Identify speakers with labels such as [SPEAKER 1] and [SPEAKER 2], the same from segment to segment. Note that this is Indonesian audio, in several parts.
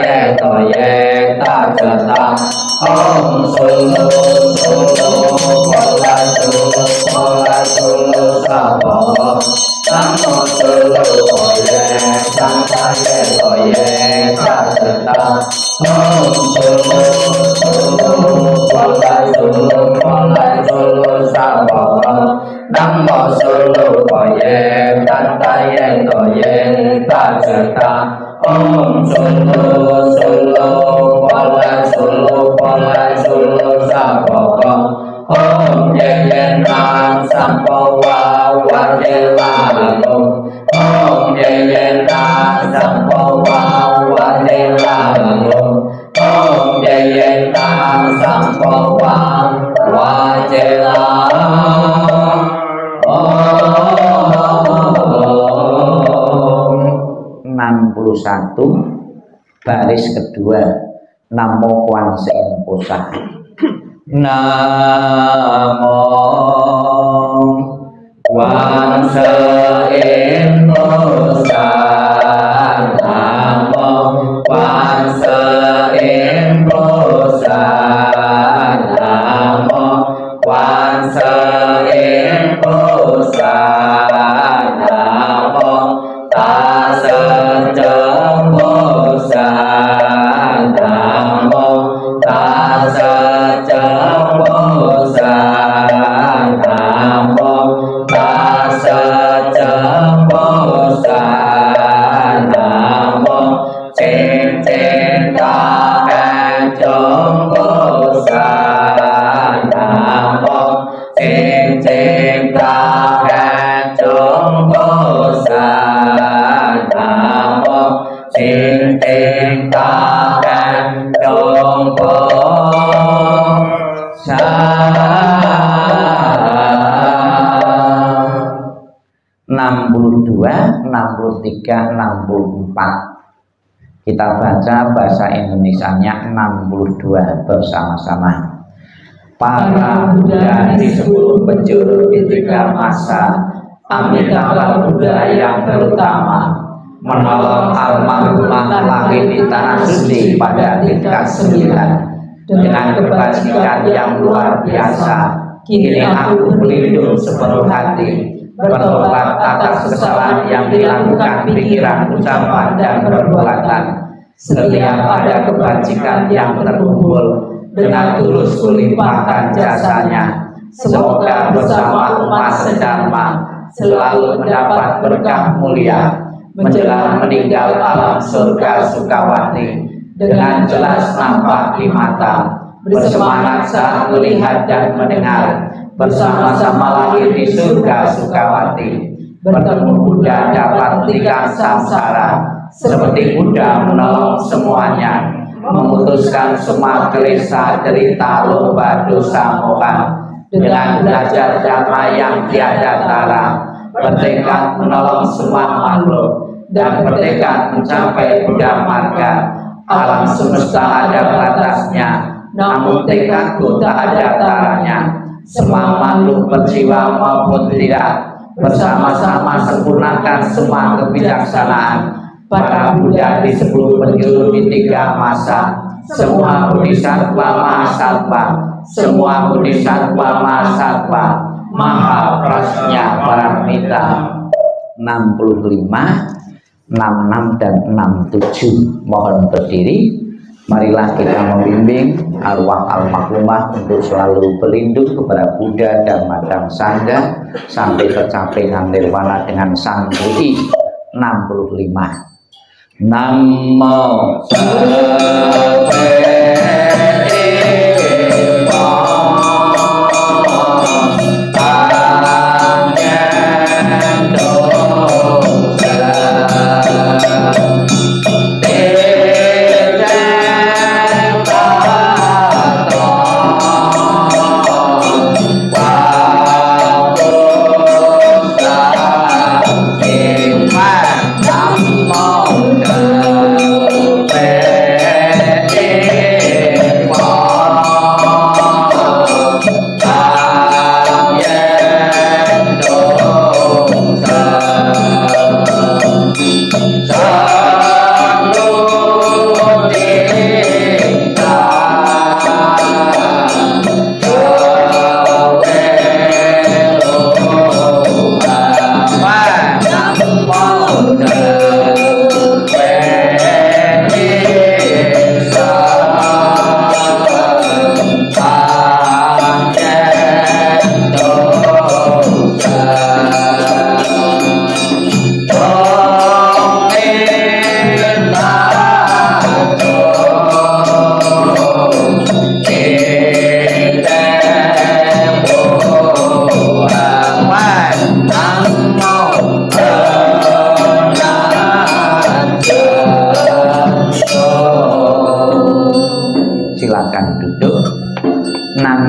[SPEAKER 1] ye to ye ta cha ta om sulu sulu pola sulu sa bo namo sulu ye ta ye to ye ta cha ta om sulu sulu pola sulu sa bo namo sulu ye ta ye to ye ta cha ta om sulu sulu pola sulu sa bo om ye ye nam sam po wa ye la lo om ye ye nam sam po wa ye la lo om ye ye nam sam po wa ye la 61 baris kedua Namo Kwanse Posa Namo Kwanse Posa Namo Kwanse Posa Namo Kwanse Posa Namo Tassa Jambosa Namo Tassa Jambosa Namo Tassa Jambosa Namo Cinta Jambosa Namo Cinta Jambosa Namo Cinta Jambosa 62, 63, 64. Kita baca bahasa Indonesianya 62 bersama-sama. Para Buddha di 10 penjuru di 3 masa, Amitabha Buddha yang terutama, menolong almarhumah lahir di tanah suci pada tingkat 9 dengan kebajikan yang luar biasa. Kini aku berlindung sepenuh hati, bertobat atas kesalahan yang dilakukan pikiran, ucapan, dan perbuatan. Setiap ada kebajikan yang terkumpul, dengan tulus kulimpahkan jasanya. Semoga bersama umat sedharma selalu mendapat berkah mulia menjelang meninggal alam surga Sukawati. Dengan jelas nampak di mata, bersemangat saat melihat dan mendengar, bersama-sama lahir di surga Sukawati. Bertemu Buddha dapat tingkat samsara, seperti Buddha menolong semuanya, memutuskan semua gelisah, derita, lomba, dosa, moha. Dengan belajar dhamma yang tiada tara, bertekad menolong semua makhluk, dan bertekad mencapai Buddha marga. Alam semesta ada batasnya, namun tekadku tak ada taranya. Semua makhluk berjiwa maupun tidak, bersama-sama sempurnakan semua kebijaksanaan. Para Buddha di 10 penjuru di 3 masa, semua bodhisattva mahasattva, semua bodhisattva mahasattva, maha prasnya paramita. 65, 66 dan 67. Mohon berdiri. Marilah kita membimbing arwah almarhumah untuk selalu berlindung kepada Buddha, Dhamma, dan Sangha sampai tercapai nirwana dengan sang Budi. 65. Namo Namo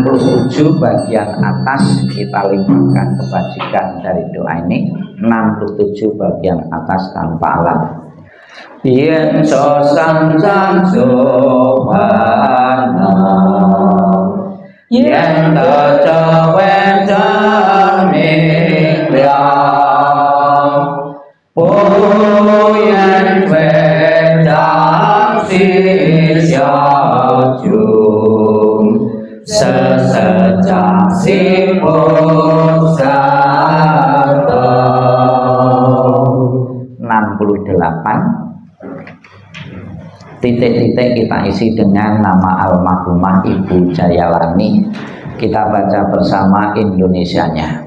[SPEAKER 2] 67 bagian atas kita limpahkan kebajikan dari doa ini. 67 bagian atas tanpa alat. Yen so sang sang sowana yen to cawen jaming liang puyen wedang sisyajung sesejak sipur sarto. 68 titik-titik kita isi dengan nama almarhumah Ibu Jayalani. Kita baca bersama Indonesianya.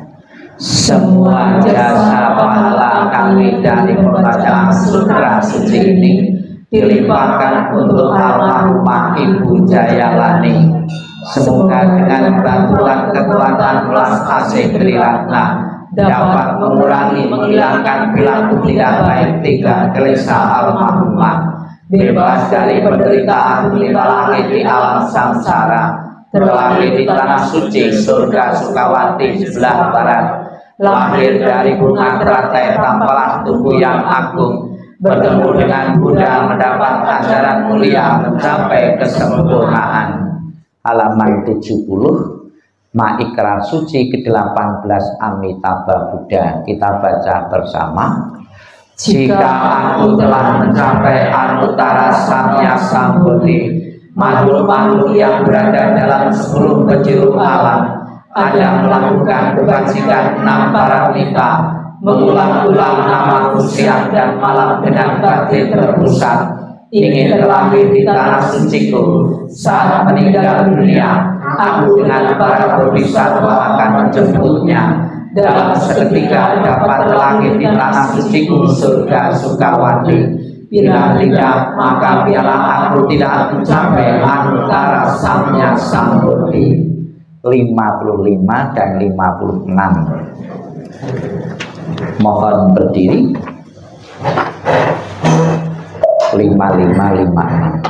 [SPEAKER 2] Semua jasa pahala kami dari pembacaan sutra suci ini dilimpahkan untuk almarhumah Ibu Jayalani. Semoga dengan bantuan kekuatan belas asih Triratna dapat mengurangi menghilangkan perilaku tidak baik tiga gelisah almarhumah, bebas dari penderitaan lima langit di alam samsara, terlahir di tanah suci surga Sukawati sebelah barat, lahir dari bunga teratai tampalah tubuh yang agung, bertemu dengan Buddha mendapat ajaran mulia mencapai kesempurnaan. Halaman 70 Maikrar Suci ke-18 Amitabha Buddha. Kita baca bersama. Jika aku telah mencapai Anutara Samya Sambodhi, makhluk-makhluk yang berada dalam 10 penjuru alam ada melakukan kebajikan 6 paramita, mengulang-ulang namaku siang dan malam dengan batin terpusat, ingin terlahir di tanah suciku. Saat meninggal dunia, aku dengan para bodhisattva akan menjemputnya. Dalam seketika dapat terlahir di tanah suciku surga Sukawati. Bila tidak, maka biarlah aku tidak mencapai Anutara Samya Sambodhi. 55 dan 56 mohon berdiri. 5556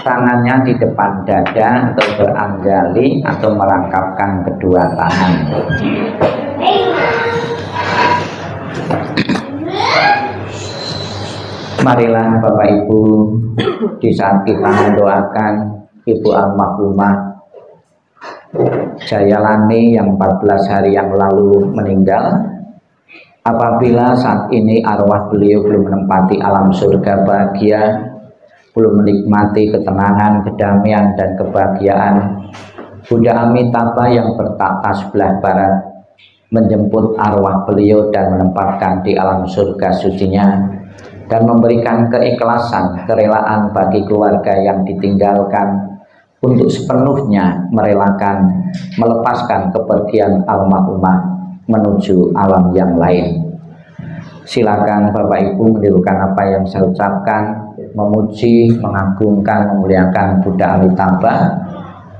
[SPEAKER 2] tangannya di depan dada atau beranjali atau merangkapkan kedua tangan. Marilah Bapak Ibu, di saat kita mendoakan Ibu almarhumah Jayalani yang 14 hari yang lalu meninggal. Apabila saat ini arwah beliau belum menempati alam surga bahagia, belum menikmati ketenangan, kedamaian, dan kebahagiaan, Buddha Amitabha yang bertata sebelah barat menjemput arwah beliau dan menempatkan di alam surga sucinya, dan memberikan keikhlasan, kerelaan bagi keluarga yang ditinggalkan untuk sepenuhnya merelakan, melepaskan kepergian almarhumah menuju alam yang lain. Silakan Bapak Ibu menirukan apa yang saya ucapkan, memuji, mengagungkan, memuliakan Buddha Amitabha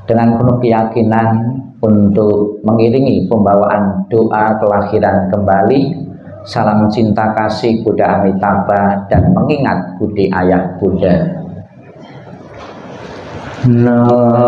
[SPEAKER 2] dengan penuh keyakinan untuk mengiringi pembawaan doa kelahiran kembali, salam cinta kasih Buddha Amitabha, dan mengingat budi ayah Buddha. Namo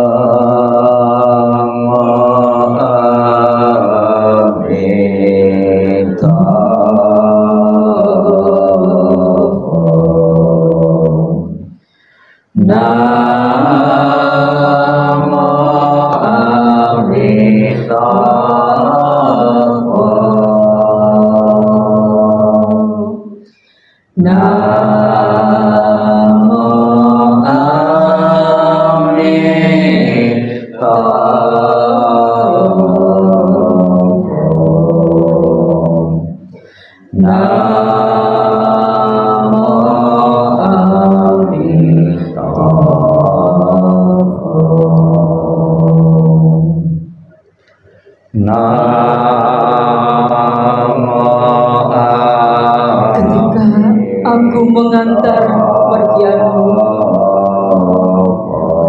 [SPEAKER 3] mengantar kepergianmu,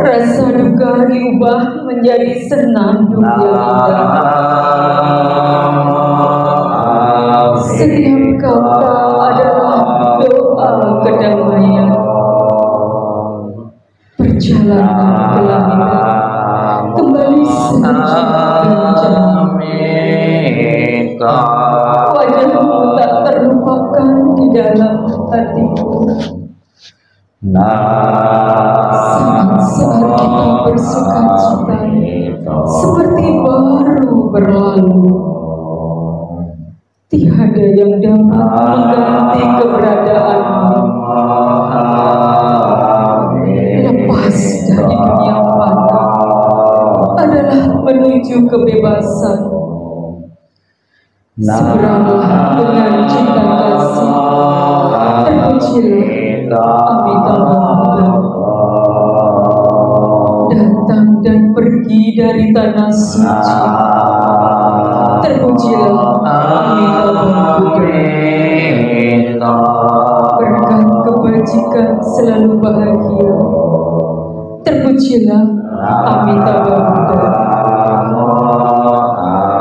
[SPEAKER 3] rasa duka diubah menjadi senandung yang indah. Setiap kata adalah doa kedamaian. Perjalanan ke langit kembali sejuk dan jernih. Wajahmu tak terlupakan di dalam hatiku. Saat kita bersuka cita seperti baru berlalu, tiada yang dapat mengganti keberadaanmu. Lepas dari dunia fana adalah menuju kebebasan. Seberanglah dengan cinta kasih, terpujilah Amitabha Buddha. Datang dan pergi dari tanah suci, terpujilah Amitabha Buddha. Berkat kebajikan selalu bahagia, terpujilah Amitabha Buddha.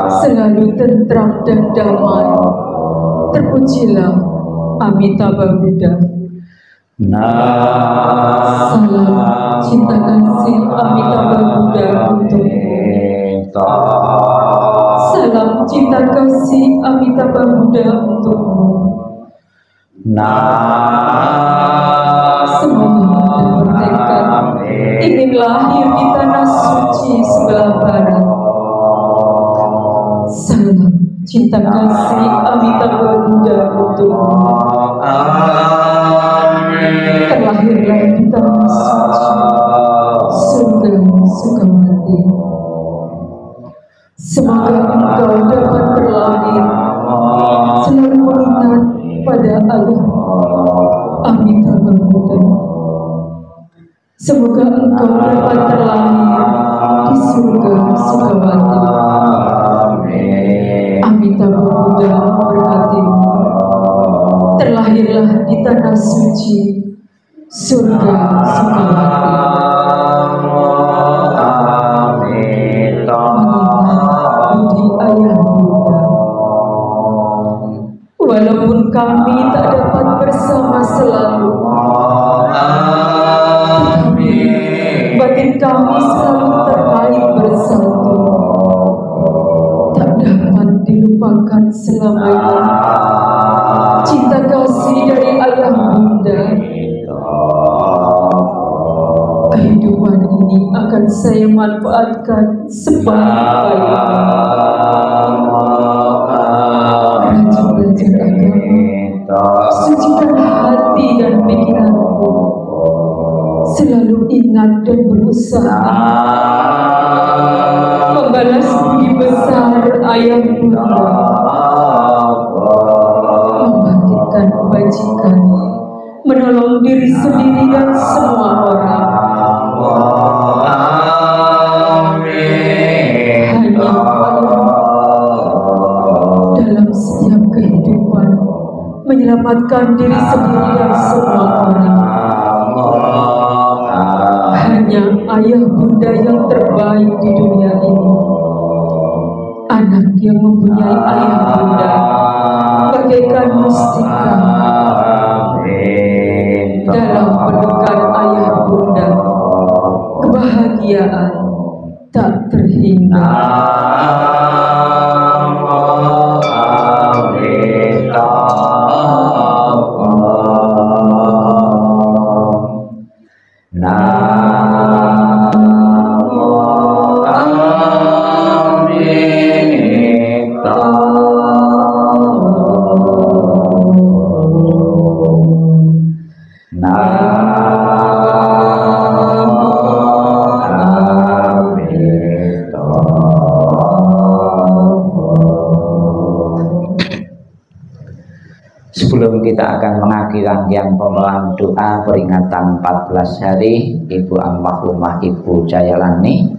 [SPEAKER 3] Selalu tentram dan damai, terpujilah Amitabha Buddha. Salam cinta kasih Amitabha Buddha untukmu. Salam cinta kasih Amitabha Buddha untukmu. Semoga bertekad ingin lahir di tanah suci sebelah barat. Salam cinta kasih Amitabha Buddha untukmu. Terlahirlah di tanah suci, surga Sukamati. Semoga engkau dapat berlahir selalu mengingat pada Allah Amitabha Buddha. Semoga engkau dapat terlahir di surga Sukamati. Amitabha Buddha berkatimu. Terlahirlah di tanah suci, surga Sukamati. Mengingat budi ayah Buddha. Walaupun kami tak dapat bersama selalu, batin kami selalu terkait bersatu, tak dapat dilupakan selamanya. Cinta kasih dari ayah Bunda. Kehidupan ini akan saya manfaatkan sebaik-baiknya. Rajin belajar agama, sucikan hati dan pikiranku, selalu ingat dan berusaha membalas budi besar ayah bunda, membangkitkan kebajikan, menolong diri sendiri dan semua orang. Hanya dalam setiap kehidupan menyelamatkan diri sendiri dan semua orang. Hanya ayah bunda yang terbaik di dunia ini. Anak yang mempunyai ayah bunda bagaikan mustika. Dalam pelukan ayah bunda, kebahagiaan tak terhingga.
[SPEAKER 2] Sebelum kita akan mengakhiri rangkaian pembawaan doa peringatan 14 hari Ibu Almarhumah Ibu Jayalani,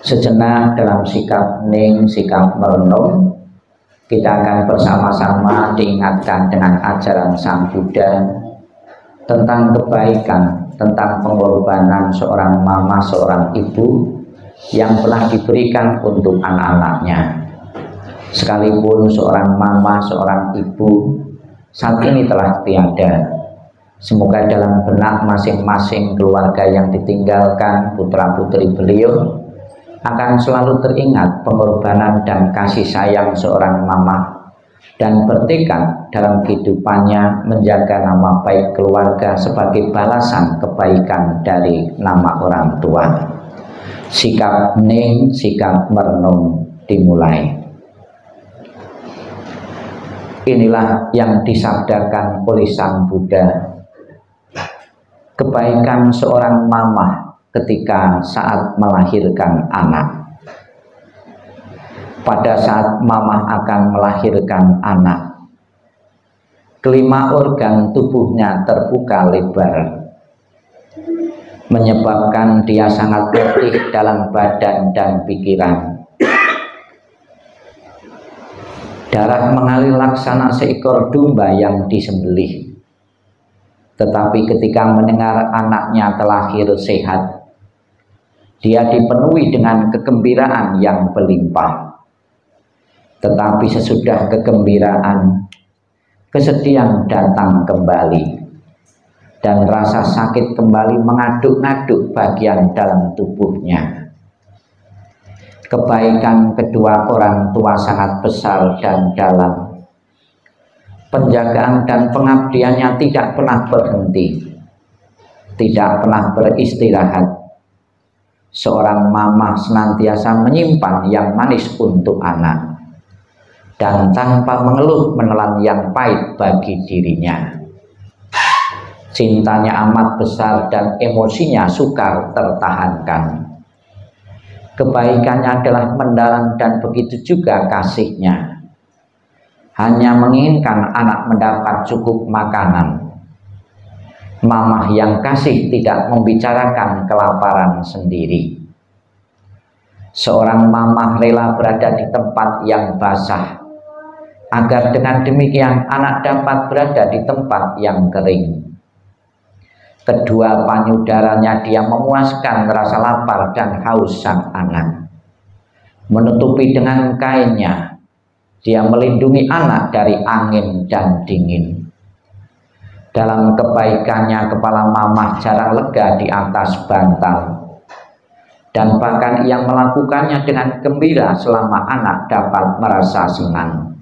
[SPEAKER 2] sejenak dalam sikap hening, sikap merenung, kita akan bersama-sama diingatkan dengan ajaran Sang Buddha tentang kebaikan, tentang pengorbanan seorang mama, seorang ibu yang telah diberikan untuk anak-anaknya. Sekalipun seorang mama, seorang ibu saat ini telah tiada, semoga dalam benak masing-masing keluarga yang ditinggalkan putra-putri beliau akan selalu teringat pengorbanan dan kasih sayang seorang mama, dan bertekad dalam kehidupannya menjaga nama baik keluarga sebagai balasan kebaikan dari nama orang tua. Sikap hening, sikap merenung dimulai. Inilah yang disabdakan oleh Sang Buddha. Kebaikan seorang mama ketika saat melahirkan anak. Pada saat mama akan melahirkan anak, kelima organ tubuhnya terbuka lebar, menyebabkan dia sangat letih dalam badan dan pikiran. Darah mengalir laksana seekor domba yang disembelih. Tetapi ketika mendengar anaknya terlahir sehat, dia dipenuhi dengan kegembiraan yang berlimpah. Tetapi sesudah kegembiraan, kesedihan datang kembali, dan rasa sakit kembali mengaduk-aduk bagian dalam tubuhnya. Kebaikan kedua orang tua sangat besar dan dalam. Penjagaan dan pengabdiannya tidak pernah berhenti, tidak pernah beristirahat. Seorang mama senantiasa menyimpan yang manis untuk anak, dan tanpa mengeluh menelan yang pahit bagi dirinya. Cintanya amat besar dan emosinya sukar tertahankan. Kebaikannya adalah mendalam dan begitu juga kasihnya. Hanya menginginkan anak mendapat cukup makanan. Mamah yang kasih tidak membicarakan kelaparan sendiri. Seorang mamah rela berada di tempat yang basah, agar dengan demikian anak dapat berada di tempat yang kering. Kedua payudaranya dia memuaskan rasa lapar dan haus sang anak. Menutupi dengan kainnya, dia melindungi anak dari angin dan dingin. Dalam kebaikannya kepala mamah jarang lega di atas bantal, dan bahkan ia melakukannya dengan gembira selama anak dapat merasa senang.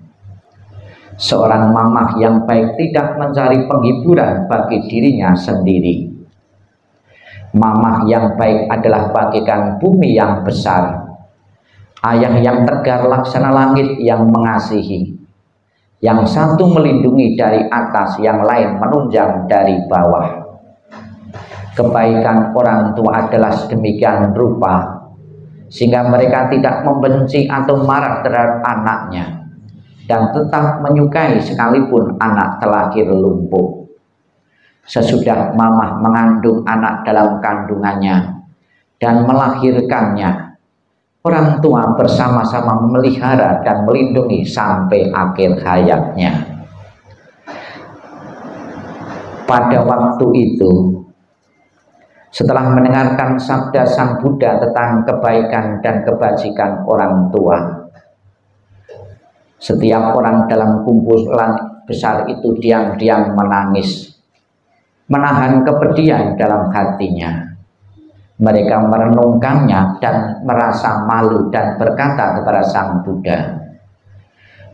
[SPEAKER 2] Seorang mamah yang baik tidak mencari penghiburan bagi dirinya sendiri. Mamah yang baik adalah bagaikan bumi yang besar, ayah yang tegar laksana langit yang mengasihi. Yang satu melindungi dari atas, yang lain menunjang dari bawah. Kebaikan orang tua adalah sedemikian rupa, sehingga mereka tidak membenci atau marah terhadap anaknya, dan tetap menyukai sekalipun anak terlahir lumpuh. Sesudah mamah mengandung anak dalam kandungannya dan melahirkannya, orang tua bersama-sama memelihara dan melindungi sampai akhir hayatnya. Pada waktu itu, setelah mendengarkan sabda Sang Buddha tentang kebaikan dan kebajikan orang tua, setiap orang dalam kumpulan besar itu diam-diam menangis, menahan kepedihan dalam hatinya. Mereka merenungkannya dan merasa malu dan berkata kepada Sang Buddha,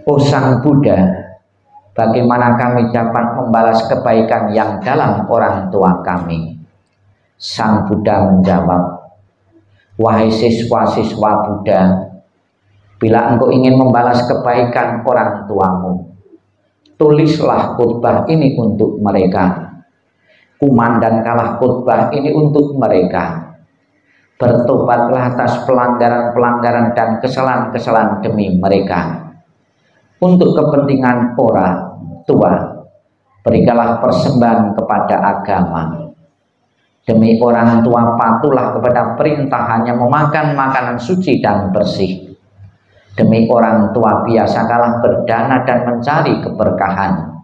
[SPEAKER 2] "Oh Sang Buddha, bagaimana kami dapat membalas kebaikan yang dalam orang tua kami?" Sang Buddha menjawab, "Wahai siswa-siswa Buddha, bila engkau ingin membalas kebaikan orang tuamu, tulislah khutbah ini untuk mereka. Kumandangkanlah khutbah ini untuk mereka. Bertobatlah atas pelanggaran-pelanggaran dan kesalahan-kesalahan demi mereka. Untuk kepentingan orang tua, berikanlah persembahan kepada agama. Demi orang tua, patuhlah kepada perintah hanya memakan makanan suci dan bersih. Demi orang tua, biasakanlah berdana dan mencari keberkahan.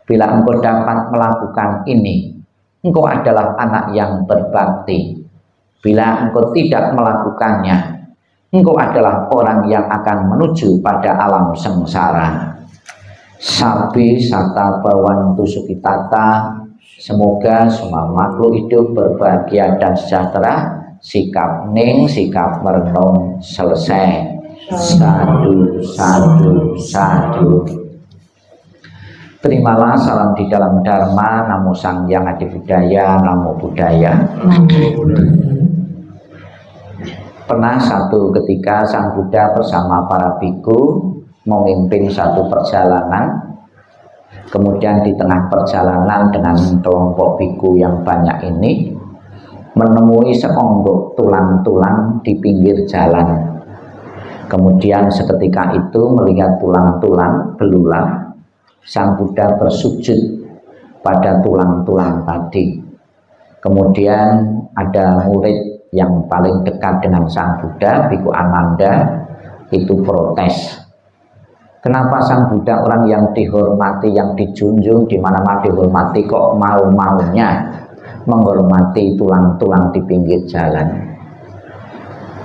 [SPEAKER 2] Bila engkau dapat melakukan ini, engkau adalah anak yang berbakti. Bila engkau tidak melakukannya, engkau adalah orang yang akan menuju pada alam sengsara." Sabi sata bawantu sukitata. Semoga semua makhluk hidup berbahagia dan sejahtera. Sikap ning, sikap merenung selesai. Sadu, sadu, sadu. Terimalah salam di dalam Dharma. Namo Sang Hyang Adibudaya, Namo Buddhaya. Pernah satu ketika Sang Buddha bersama para biku memimpin satu perjalanan. Kemudian di tengah perjalanan dengan kelompok biku yang banyak ini, menemui seonggok tulang-tulang di pinggir jalan. Kemudian seketika itu melihat tulang-tulang belulang, Sang Buddha bersujud pada tulang-tulang tadi. Kemudian ada murid yang paling dekat dengan Sang Buddha, Biku Ananda, itu protes. Kenapa Sang Buddha, orang yang dihormati, yang dijunjung, di mana-mana dihormati, kok mau-maunya menghormati tulang-tulang di pinggir jalan?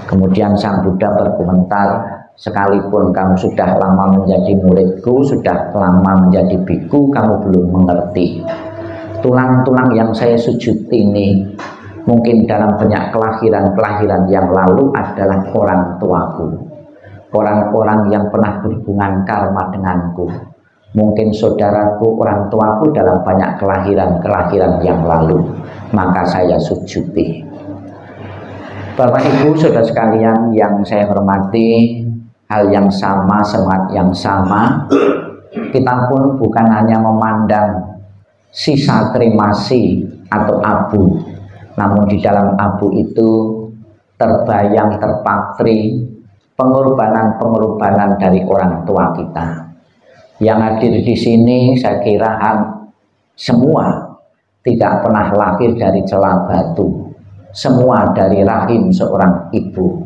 [SPEAKER 2] Kemudian Sang Buddha berkomentar, sekalipun kamu sudah lama menjadi muridku, sudah lama menjadi biku, kamu belum mengerti. Tulang-tulang yang saya sujud ini mungkin dalam banyak kelahiran-kelahiran yang lalu adalah orang tuaku, orang-orang yang pernah berhubungan karma denganku. Mungkin saudaraku, orang tuaku dalam banyak kelahiran-kelahiran yang lalu, maka saya sujudi. Bapak Ibu saudara sekalian yang saya hormati, hal yang sama, semangat yang sama. Kita pun bukan hanya memandang sisa kremasi atau abu, namun di dalam abu itu terbayang, terpatri pengorbanan-pengorbanan dari orang tua kita. Yang hadir di sini saya kira semua tidak pernah lahir dari celah batu, semua dari rahim seorang ibu.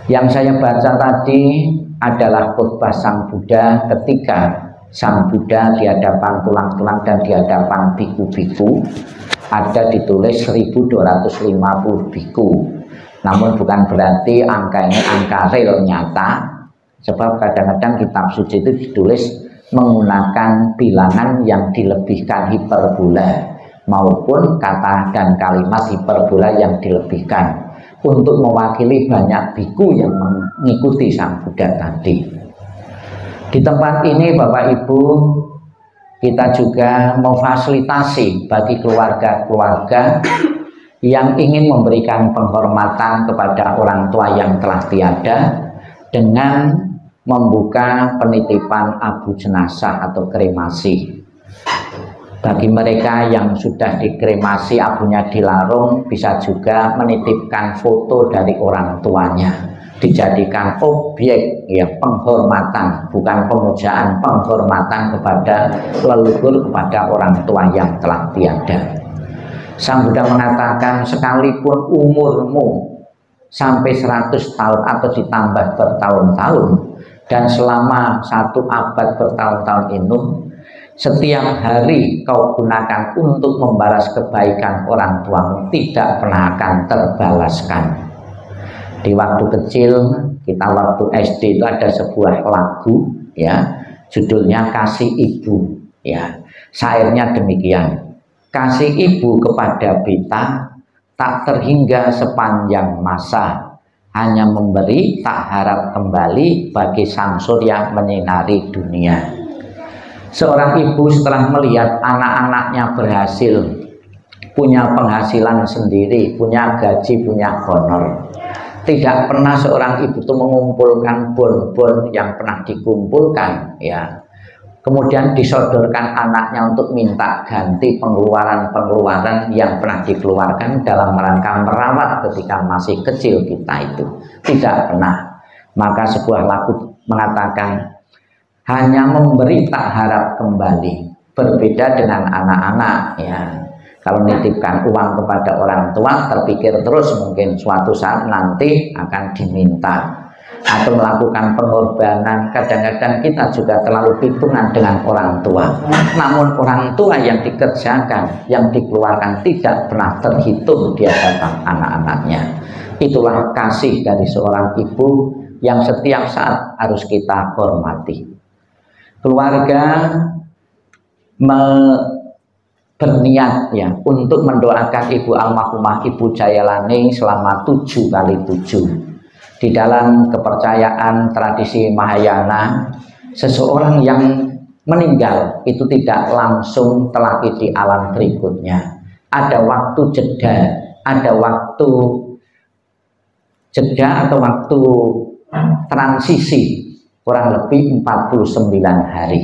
[SPEAKER 2] Yang saya baca tadi adalah khutbah Sang Buddha ketika Sang Buddha di hadapan tulang-tulang dan di hadapan biku-biku. Ada ditulis 1250 biku. Namun bukan berarti angka ini angka real nyata, sebab kadang-kadang kitab suci itu ditulis menggunakan bilangan yang dilebihkan hiperbola maupun kata dan kalimat hiperbola yang dilebihkan untuk mewakili banyak biku yang mengikuti Sang Buddha tadi. Di tempat ini Bapak Ibu, kita juga memfasilitasi bagi keluarga-keluarga yang ingin memberikan penghormatan kepada orang tua yang telah tiada dengan membuka penitipan abu jenazah atau kremasi. Bagi mereka yang sudah dikremasi, abunya dilarung, bisa juga menitipkan foto dari orang tuanya, dijadikan objek ya penghormatan, bukan pemujaan, penghormatan kepada leluhur, kepada orang tua yang telah tiada. Sang Buddha mengatakan, sekalipun umurmu sampai 100 tahun atau ditambah bertahun-tahun, dan selama 1 abad bertahun-tahun itu, setiap hari kau gunakan untuk membalas kebaikan orang tuamu, tidak pernah akan terbalaskan. Di waktu kecil kita, waktu SD itu ada sebuah lagu ya, judulnya Kasih Ibu ya. Syairnya demikian: kasih ibu kepada beta tak terhingga sepanjang masa, hanya memberi tak harap kembali, bagi sang surya menyinari dunia. Seorang ibu setelah melihat anak-anaknya berhasil, punya penghasilan sendiri, punya gaji, punya honor, tidak pernah seorang ibu itu mengumpulkan bon-bon yang pernah dikumpulkan ya, kemudian disodorkan anaknya untuk minta ganti pengeluaran-pengeluaran yang pernah dikeluarkan dalam rangka merawat ketika masih kecil kita itu. Tidak pernah. Maka sebuah lagu mengatakan, hanya memberi tak harap kembali. Berbeda dengan anak-anak ya. Kalau nitipkan uang kepada orang tua, terpikir terus mungkin suatu saat nanti akan diminta, atau melakukan pengorbanan. Kadang-kadang kita juga terlalu hitungan dengan orang tua, namun orang tua yang dikerjakan, yang dikeluarkan tidak pernah terhitung di hadapan anak-anaknya. Itulah kasih dari seorang ibu yang setiap saat harus kita hormati. Keluarga berniat ya untuk mendoakan ibu almarhumah Ibu Jayalani selama 7 kali 7. Di dalam kepercayaan tradisi Mahayana, seseorang yang meninggal itu tidak langsung telaki di alam berikutnya. Ada waktu jeda, ada waktu jeda atau waktu transisi kurang lebih 49 hari.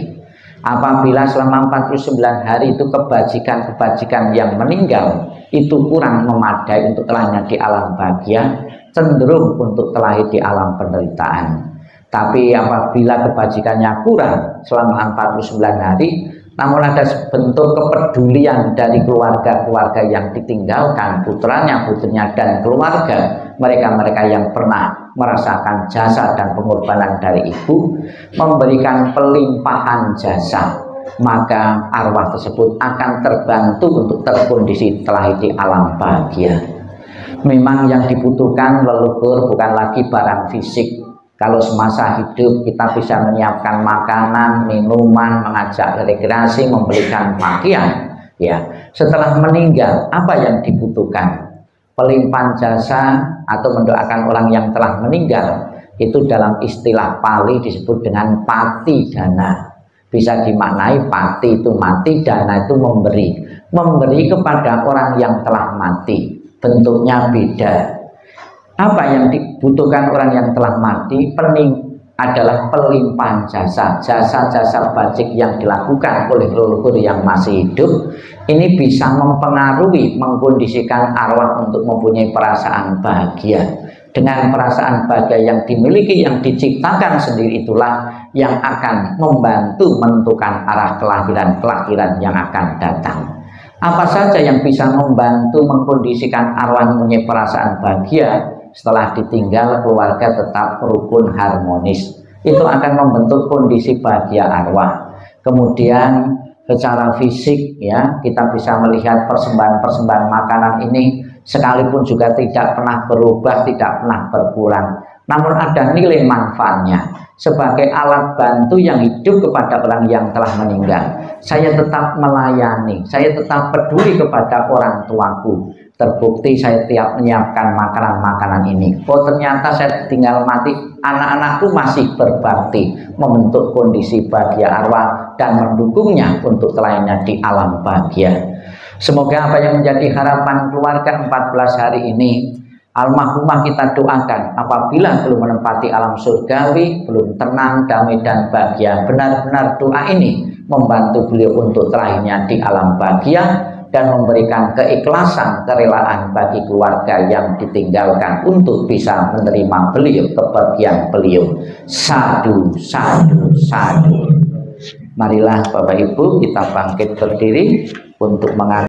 [SPEAKER 2] Apabila selama 49 hari itu kebajikan-kebajikan yang meninggal itu kurang memadai untuk telahnya di alam bahagia, cenderung untuk telahi di alam penderitaan. Tapi apabila kebajikannya kurang selama 49 hari, namun ada bentuk kepedulian dari keluarga-keluarga yang ditinggalkan, putranya, putrinya, dan keluarga, mereka-mereka yang pernah merasakan jasa dan pengorbanan dari ibu, memberikan pelimpahan jasa, maka arwah tersebut akan terbantu untuk terkondisi telahi di alam bahagia. Memang yang dibutuhkan leluhur bukan lagi barang fisik. Kalau semasa hidup kita bisa menyiapkan makanan, minuman, mengajak rekreasi, memberikan pakaian, ya. Setelah meninggal, apa yang dibutuhkan? Pelimpahan jasa atau mendoakan orang yang telah meninggal, itu dalam istilah Pali disebut dengan pati dana. Bisa dimaknai pati itu mati, dana itu memberi. Memberi kepada orang yang telah mati. Bentuknya beda. Apa yang dibutuhkan orang yang telah mati adalah pelimpahan jasa, jasa-jasa bajik yang dilakukan oleh leluhur yang masih hidup. Ini bisa mempengaruhi, mengkondisikan arwah untuk mempunyai perasaan bahagia. Dengan perasaan bahagia yang dimiliki, yang diciptakan sendiri, itulah yang akan membantu menentukan arah kelahiran-kelahiran yang akan datang. Apa saja yang bisa membantu mengkondisikan arwah mempunyai perasaan bahagia? Setelah ditinggal, keluarga tetap rukun harmonis, itu akan membentuk kondisi bahagia arwah. Kemudian secara fisik ya, kita bisa melihat persembahan-persembahan makanan ini sekalipun juga tidak pernah berubah, tidak pernah berkurang, namun ada nilai manfaatnya sebagai alat bantu yang hidup kepada orang yang telah meninggal. Saya tetap melayani, saya tetap peduli kepada orang tuaku. Terbukti saya tiap menyiapkan makanan-makanan ini. Oh, ternyata saya tinggal mati, anak-anakku masih berbakti, membentuk kondisi bahagia arwah dan mendukungnya untuk lainnya di alam bahagia. Semoga apa yang menjadi harapan keluarga 14 hari ini, almarhumah kita doakan apabila belum menempati alam surgawi, belum tenang, damai dan bahagia, benar-benar doa ini membantu beliau untuk terakhirnya di alam bahagia dan memberikan keikhlasan, kerelaan bagi keluarga yang ditinggalkan untuk bisa menerima beliau, kepergian beliau. Sadu, sadu, sadu. Marilah Bapak Ibu kita bangkit berdiri untuk mengangkat